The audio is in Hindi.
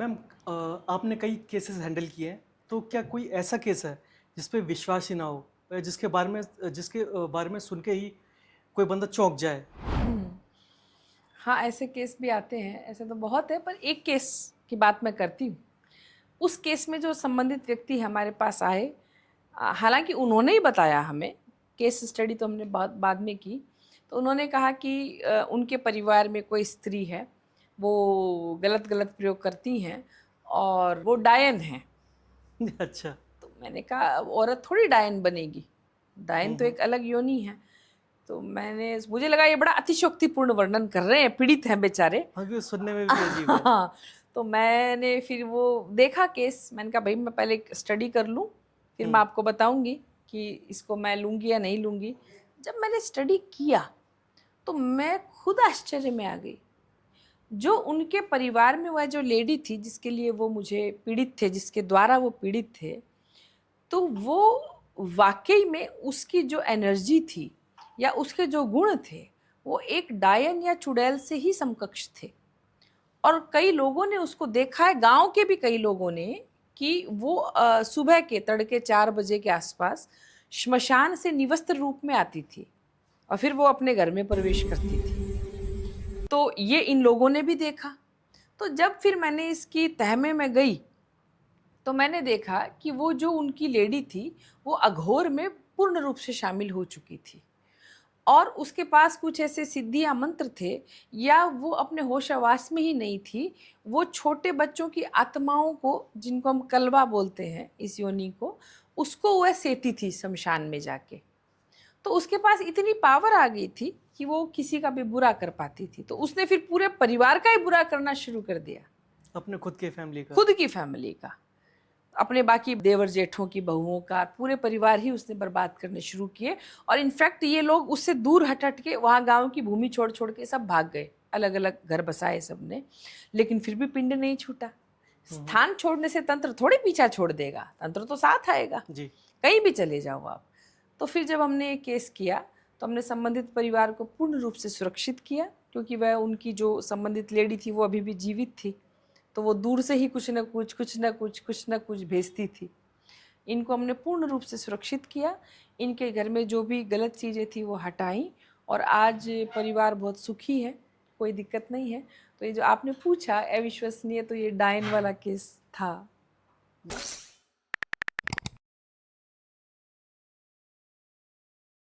मैम, आपने कई केसेस हैंडल किए हैं, तो क्या कोई ऐसा केस है जिस पे विश्वास ही ना हो, जिसके बारे में सुन के ही कोई बंदा चौंक जाए? हाँ, ऐसे केस भी आते हैं, ऐसे तो बहुत है, पर एक केस की बात मैं करती हूँ। उस केस में जो संबंधित व्यक्ति हमारे पास आए, हालाँकि उन्होंने ही बताया हमें, केस स्टडी तो हमने बाद बाद में की। तो उन्होंने कहा कि उनके परिवार में कोई स्त्री है, वो गलत-गलत प्रयोग करती हैं और वो डायन हैं। अच्छा। तो मैंने कहा औरत थोड़ी डायन बनेगी, डायन तो हम्म। एक अलग योनि है। तो मुझे लगा ये बड़ा अतिशयोक्तिपूर्ण वर्णन कर रहे हैं, पीड़ित हैं बेचारे। हाँ, क्योंकि सुनने में भी अजीब है। हाँ, तो मैंने फिर वो देखा केस, मैंने कहा भाई मैं पहले स्टडी कर लूँ, फिर मैं हम्म। आपको बताऊंगी कि इसको मैं लूँगी या नहीं लूँगी। जब मैंने स्टडी किया तो मैं खुद आश्चर्य में आ गई। जो उनके परिवार में वह जो लेडी थी जिसके लिए वो मुझे पीड़ित थे, जिसके द्वारा वो पीड़ित थे, तो वो वाक़ई में उसकी जो एनर्जी थी या उसके जो गुण थे, वो एक डायन या चुड़ैल से ही समकक्ष थे। और कई लोगों ने उसको देखा है, गाँव के भी कई लोगों ने, कि वो सुबह के तड़के 4 बजे के आसपास श्मशान से निवस्त्र रूप में आती थी और फिर वो अपने घर में प्रवेश करती थी। तो ये इन लोगों ने भी देखा। तो जब फिर मैंने इसकी तह में मैं गई, तो मैंने देखा कि वो जो उनकी लेडी थी, वो अघोर में पूर्ण रूप से शामिल हो चुकी थी और उसके पास कुछ ऐसे सिद्धि या मंत्र थे, या वो अपने होश-हवास में ही नहीं थी। वो छोटे बच्चों की आत्माओं को, जिनको हम कलवा बोलते हैं इस योनि को, उसको वह सेती थी शमशान में जाके। तो उसके पास इतनी पावर आ गई थी कि वो किसी का भी बुरा कर पाती थी। तो उसने फिर पूरे परिवार का ही बुरा करना शुरू कर दिया, अपने खुद के फैमिली का। खुद की फैमिली का। अपने बाकी देवर जेठों की बहुओं का, पूरे परिवार ही उसने बर्बाद करने शुरू किए। और इनफैक्ट ये लोग उससे दूर हट हट के वहाँ गाँव की भूमि छोड़ छोड़ के सब भाग गए, अलग अलग घर बसाए सबने, लेकिन फिर भी पिंड नहीं छूटा। हम्म। स्थान छोड़ने से तंत्र थोड़ी पीछा छोड़ देगा, तंत्र तो साथ आएगा, जी। कहीं भी चले जाओ आप। तो फिर जब हमने ये केस किया, तो हमने संबंधित परिवार को पूर्ण रूप से सुरक्षित किया, क्योंकि वह उनकी जो संबंधित लेडी थी वो अभी भी जीवित थी। तो वो दूर से ही कुछ न कुछ भेजती थी। इनको हमने पूर्ण रूप से सुरक्षित किया, इनके घर में जो भी गलत चीज़ें थी वो हटाई, और आज परिवार बहुत सुखी है, कोई दिक्कत नहीं है। तो ये जो आपने पूछा अविश्वसनीय, तो ये डायन वाला केस था।